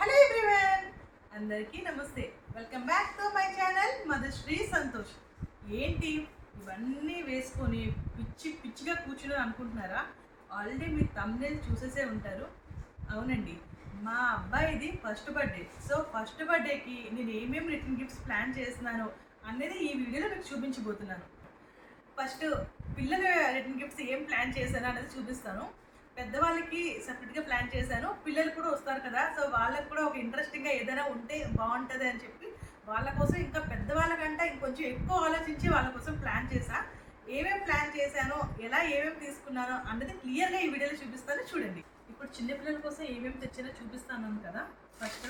Hello everyone, అందరికీ నమస్తే. Welcome back to my channel Madhushree Santosh. ఏంటి ఇవన్నీ వేసుకొని పిచ్చిగా కూర్చుని అనుకుంటున్నారా? ఆల్రెడీ మీ థంబ్నెయిల్ చూసేసే ఉంటారు. అవునండి, మా అబ్బాయిది ఫస్ట్ బర్త్డే. సో ఫస్ట్ బర్త్డేకి నేను ఏమేమి రిటర్న్ గిఫ్ట్స్ ప్లాన్ చేస్తున్నానో అనేది ఈ వీడియోలో మీకు చూపించబోతున్నాను. ఫస్ట్ పిల్లల రిటర్న్ గిఫ్ట్స్ ఏం ప్లాన్ చేశానో అనేది చూపిస్తాను. పెద్దవాళ్ళకి సపరేట్గా ప్లాన్ చేశాను. పిల్లలు కూడా వస్తారు కదా, సో వాళ్ళకి కూడా ఒక ఇంట్రెస్టింగ్గా ఏదైనా ఉంటే బాగుంటుంది అని చెప్పి వాళ్ళ కోసం ఇంకా పెద్దవాళ్ళకంటే ఇంకొంచెం ఎక్కువ ఆలోచించి వాళ్ళ కోసం ప్లాన్ చేశా. ఏమేమి ప్లాన్ చేశానో, ఎలా ఏమేమి తీసుకున్నానో అన్నది క్లియర్గా ఈ వీడియోలో చూపిస్తాను, చూడండి. ఇప్పుడు చిన్నపిల్లల కోసం ఏమేమి తెచ్చినా చూపిస్తాను కదా. ఫస్ట్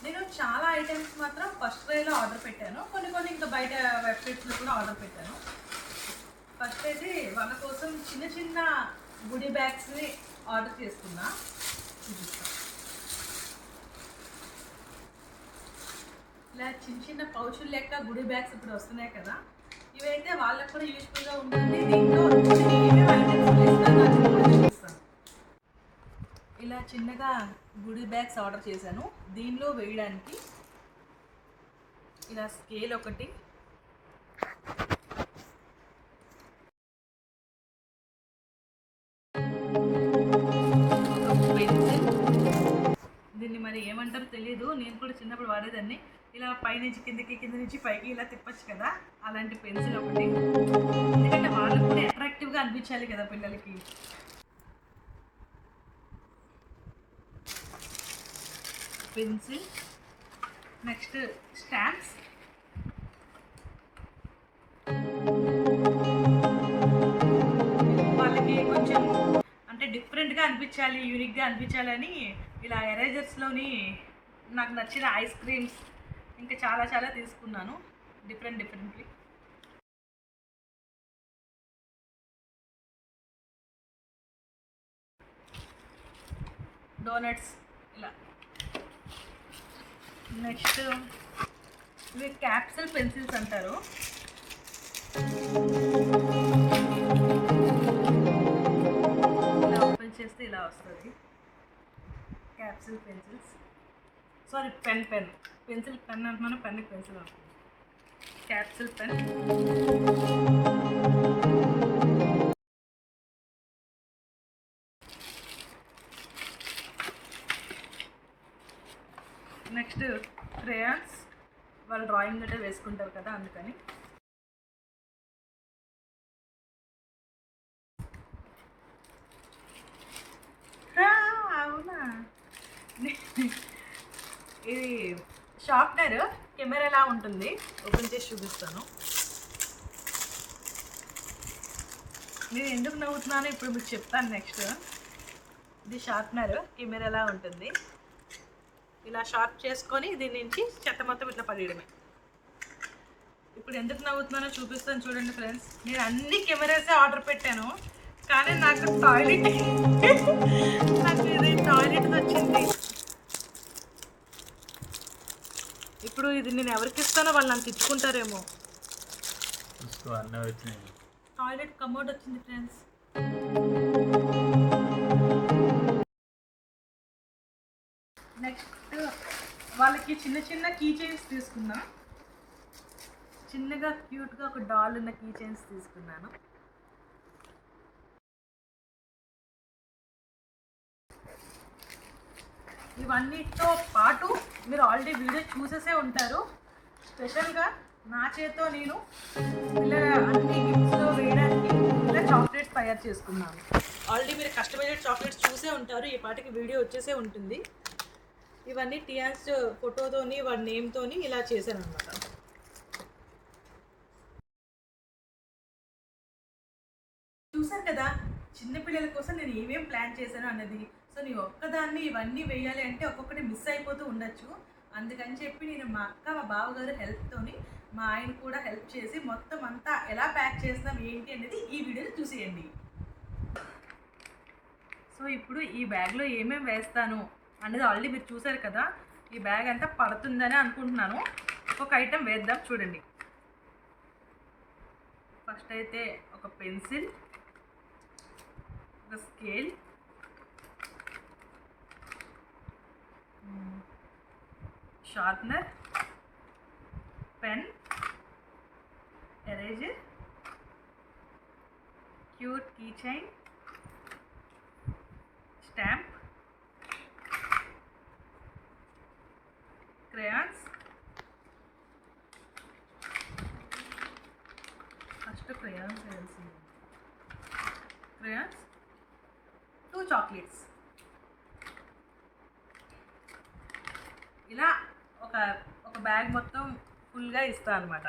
నేను చాలా ఐటమ్స్ మాత్రం ఫస్ట్ క్రైలో ఆర్డర్ పెట్టాను, కొన్ని ఇంకా బయట వెబ్సైట్స్లో కూడా ఆర్డర్ పెట్టాను. ఫస్ట్ అయితే వాళ్ళ కోసం చిన్న గుడి బ్యాగ్స్ని ఆర్డర్ చేసుకున్నా. ఇలా చిన్న పౌచులు లెక్క గుడి బ్యాగ్స్ ఇప్పుడు వస్తున్నాయి కదా, ఇవైతే వాళ్ళకు కూడా యూస్ఫుల్గా ఉంటుంది. దీంట్లో ఇలా చిన్నగా గుడి బ్యాగ్స్ ఆర్డర్ చేశాను. దీనిలో వేయడానికి ఇలా స్కేల్ ఒకటి, దీన్ని మరి ఏమంటారో తెలియదు, నేను కూడా చిన్నప్పుడు వాడేదాన్ని. ఇలా పైనుంచి కిందకి, కింద నుంచి పైకి ఇలా తిప్పచ్చు కదా, అలాంటి పెన్సిల్ ఒకటి. ఎందుకంటే వాళ్ళకి కూడా అట్రాక్టివ్గా అనిపించాలి కదా పిల్లలకి. పెన్సిల్, నెక్స్ట్ స్టాంప్స్, వాళ్ళకి కొంచెం అంటే డిఫరెంట్గా అనిపించాలి, యూనిక్గా అనిపించాలి అని ఇలా ఎరేజర్స్లోని నాకు నచ్చిన ఐస్ క్రీమ్స్ ఇంకా చాలా తీసుకున్నాను డిఫరెంట్లీ. డోనట్స్ ఇలా. నెక్స్ట్ ఇవి క్యాప్సూల్ పెన్సిల్స్ అంటారు. ఇలా ఓపెన్ చేస్తే ఇలా వస్తుంది capsule pencils. Sorry, pen pencil pen అంటున్నాను, పెన్కి పెన్సిల్ అంటున్నాను. Capsule pen. నెక్స్ట్ క్రేయాన్స్, వాళ్ళు డ్రాయింగ్ అంటే వేసుకుంటారు కదా, అందుకని. అవునా, ఇది షార్ప్నర్. కెమెరా ఎలా ఉంటుంది ఓపెన్ చేసి చూపిస్తాను. నేను ఎందుకు నవ్వుతున్నానో ఇప్పుడు మీకు చెప్తాను నెక్స్ట్. ఇది షార్ప్నర్, కెమెరా ఎలా ఉంటుంది. ఇలా షార్ప్ చేసుకొని దీని నుంచి చెత్త మొత్తం ఇట్లా పడేయడమే. ఇప్పుడు ఎందుకు నవ్వుతున్నానో చూపిస్తాను చూడండి ఫ్రెండ్స్. నేను అన్ని కెమెరాసే ఆర్డర్ పెట్టాను, కానీ నాకు టాయిలెట్ వచ్చింది. ఇప్పుడు ఇది నేను ఎవరికి ఇస్తానో వాళ్ళు నన్ను తిట్టుకుంటారేమో. టాయిలెట్ కమోడ్ వచ్చింది ఫ్రెండ్స్. నెక్స్ట్ వాళ్ళకి చిన్న కీ చైన్స్ తీసుకున్నా. చిన్నగా క్యూట్గా ఒక డాల్ ఉన్న కీ చైన్స్ తీసుకున్నాను. ఇవన్నిటితో పాటు మీరు ఆల్రెడీ వీడియో చూసేసే ఉంటారు. స్పెషల్గా నా చేతితో నేను పిల్లల అన్ని గిఫ్ట్స్లో వేయడానికి ఇలా చాక్లెట్స్ తయారు చేసుకున్నాను. ఆల్రెడీ మీరు కస్టమైజ్డ్ చాక్లెట్స్ చూసే ఉంటారు, ఈ పాటికి వీడియో వచ్చేసే ఉంటుంది. ఇవన్నీ టియాన్స్ ఫోటోతోని వాడి నేమ్తోని ఇలా చేశాను అనమాట. చూసారు కదా చిన్నపిల్లల కోసం నేను ఏమేమి ప్లాన్ చేశాను అన్నది. సో నీ ఒక్కదాన్ని ఇవన్నీ వేయాలి అంటే ఒక్కొక్కటి మిస్ అయిపోతూ ఉండొచ్చు. అందుకని చెప్పి నేను మా అక్క, మా బావగారు హెల్ప్తోని, మా ఆయన కూడా హెల్ప్ చేసి మొత్తం అంతా ఎలా ప్యాక్ చేస్తాం ఏంటి అనేది ఈ వీడియోలో చూసేయండి. సో ఇప్పుడు ఈ బ్యాగ్లో ఏమేమి వేస్తాను అన్నది ఆల్రెడీ మీరు చూసారు కదా. ఈ బ్యాగ్ అంతా పడుతుందని అనుకుంటున్నాను. ఒక ఐటెం వేద్దాం చూడండి. ఫస్ట్ అయితే ఒక పెన్సిల్, ఒక scale, sharpener, pen, eraser, cute key chain, stamp, crayons, first crayons, 2 chocolates. ఇలా ఒక బ్యాగ్ మొత్తం ఫుల్గా ఇస్తా అనమాట.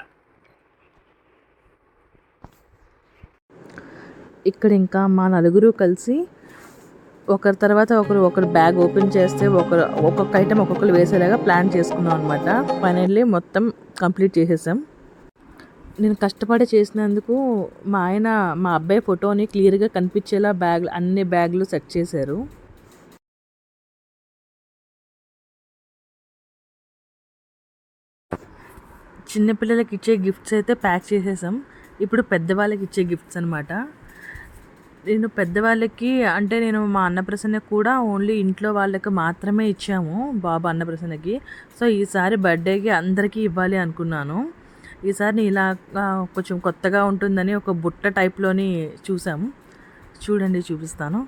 ఇక్కడ ఇంకా మా నలుగురు కలిసి ఒకరి తర్వాత ఒకరు బ్యాగ్ ఓపెన్ చేస్తే ఒక్కొక్క ఐటెం ఒక్కొక్కరు వేసేలాగా ప్లాన్ చేసుకున్నాం అనమాట. ఫైనల్లీ మొత్తం కంప్లీట్ చేసేసాం. నేను కష్టపడి చేసినందుకు మా ఆయన మా అబ్బాయి ఫోటోని క్లియర్గా కనిపించేలా అన్ని బ్యాగులు సెట్ చేశారు. చిన్నపిల్లలకి ఇచ్చే గిఫ్ట్స్ అయితే ప్యాక్ చేసేసాం. ఇప్పుడు పెద్దవాళ్ళకి ఇచ్చే గిఫ్ట్స్ అనమాట. నేను పెద్దవాళ్ళకి అంటే నేను మా అన్నప్రసన్నకి కూడా ఓన్లీ ఇంట్లో వాళ్ళకి మాత్రమే ఇచ్చాము, బాబు అన్నప్రసన్నకి. సో ఈసారి బర్త్డేకి అందరికీ ఇవ్వాలి అనుకున్నాను. ఈసారి ఇలా కొంచెం కొత్తగా ఉంటుందని ఒక బుట్ట టైప్లోని చూసాము. చూడండి, చూపిస్తాను.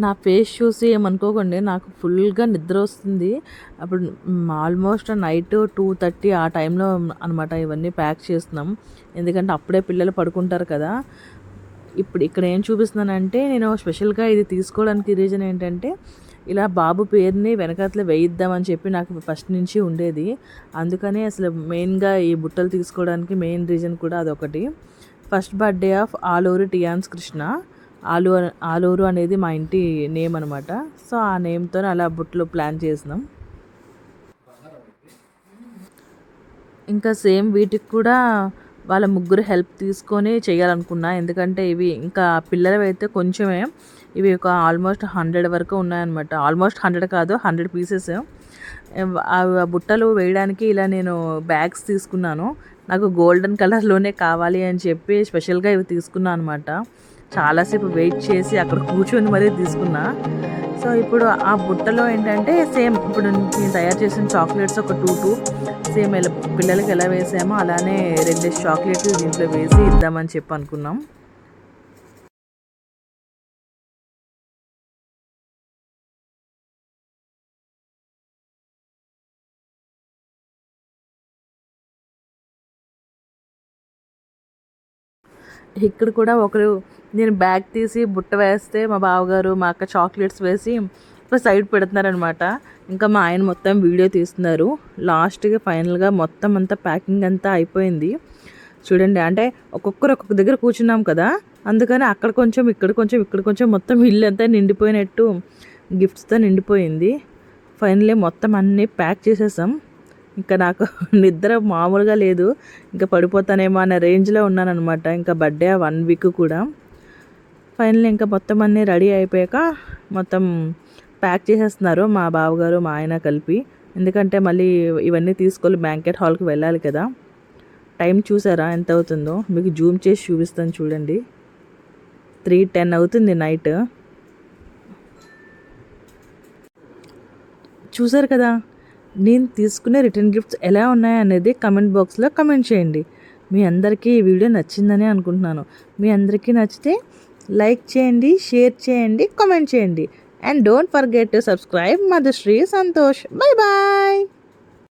నా ఫేస్ చూసి ఏమనుకోకండి, నాకు ఫుల్గా నిద్ర వస్తుంది. అప్పుడు ఆల్మోస్ట్ నైట్ 2:30 ఆ టైంలో అనమాట ఇవన్నీ ప్యాక్ చేస్తున్నాం. ఎందుకంటే అప్పుడే పిల్లలు పడుకుంటారు కదా. ఇప్పుడు ఇక్కడ ఏం చూపిస్తున్నానంటే, నేను స్పెషల్గా ఇది తీసుకోవడానికి రీజన్ ఏంటంటే, ఇలా బాబు పేరుని వెనకాతలో వేయిద్దామని చెప్పి నాకు ఫస్ట్ నుంచి ఉండేది. అందుకని అసలు మెయిన్గా ఈ బుట్టలు తీసుకోవడానికి మెయిన్ రీజన్ కూడా అదొకటి. ఫస్ట్ బర్త్డే ఆఫ్ ఆలూరు టియాన్స్ కృష్ణ. ఆలూరు అనేది మా ఇంటి నేమ్ అనమాట. సో ఆ నేమ్తో అలా బుట్టలో ప్లాన్ చేసినాం. ఇంకా సేమ్ వీటికి కూడా వాళ్ళ ముగ్గురు హెల్ప్ తీసుకొని చేయాలనుకున్నా. ఎందుకంటే ఇవి ఇంకా పిల్లలవి అయితే కొంచెమే, ఇవి ఒక ఆల్మోస్ట్ 100 వరకు ఉన్నాయన్నమాట. ఆల్మోస్ట్ 100 కాదు, 100 పీసెస్. ఆ బుట్టలు వేయడానికి ఇలా నేను బ్యాగ్స్ తీసుకున్నాను. నాకు గోల్డెన్ కలర్లోనే కావాలి అని చెప్పి స్పెషల్గా ఇవి తీసుకున్నాను అనమాట. చాలాసేపు వెయిట్ చేసి అక్కడ కూర్చొని మరీ తీసుకున్నా. సో ఇప్పుడు ఆ బుట్టలో ఏంటంటే సేమ్ ఇప్పుడు నేను తయారు చేసిన చాక్లెట్స్ ఒక 2 సేమ్ ఎలా పిల్లలకి ఎలా వేసామో అలానే 2 చాక్లెట్లు దీంట్లో వేసి ఇద్దామని చెప్పి అనుకున్నాం. ఇక్కడ కూడా నేను బ్యాగ్ తీసి బుట్ట వేస్తే మా బావగారు మా అక్క చాక్లెట్స్ వేసి ఇప్పుడు సైడ్ పెడుతున్నారనమాట. ఇంకా మా ఆయన మొత్తం వీడియో తీస్తున్నారు. లాస్ట్గా ఫైనల్గా మొత్తం అంతా ప్యాకింగ్ అంతా అయిపోయింది. చూడండి, అంటే ఒక్కొక్క దగ్గర కూర్చున్నాం కదా, అందుకని అక్కడ కొంచెం ఇక్కడ కొంచెం మొత్తం ఇల్లు అంతా నిండిపోయినట్టు గిఫ్ట్స్తో నిండిపోయింది. ఫైనల్లీ మొత్తం అన్నీ ప్యాక్ చేసేసాం. ఇంకా నాకు నిద్ర మామూలుగా లేదు, ఇంకా పడిపోతానేమో అనే రేంజ్లో ఉన్నాను అనమాట. ఇంకా బర్త్డే 1 వీక్ కూడా. ఫైనల్లీ ఇంకా మొత్తం అన్నీ రెడీ అయిపోయాక మొత్తం ప్యాక్ చేసేస్తున్నారు మా బావగారు మా ఆయన కలిపి. ఎందుకంటే మళ్ళీ ఇవన్నీ తీసుకొని బ్యాంకెట్ హాల్కి వెళ్ళాలి కదా. టైం చూసారా ఎంత అవుతుందో, మీకు జూమ్ చేసి చూపిస్తాను చూడండి. 3:10 అవుతుంది నైట్. చూసారు కదా, నేను తీసుకునే రిటర్న్ గిఫ్ట్స్ ఎలా ఉన్నాయనేది కమెంట్ బాక్స్లో కమెంట్ చేయండి. మీ అందరికీ ఈ వీడియో నచ్చిందని అనుకుంటున్నాను. మీ అందరికీ నచ్చితే లైక్ చేయండి, షేర్ చేయండి, కామెంట్ చేయండి. And don't forget to subscribe మదర్శ్రీ సంతోష్. Bye bye.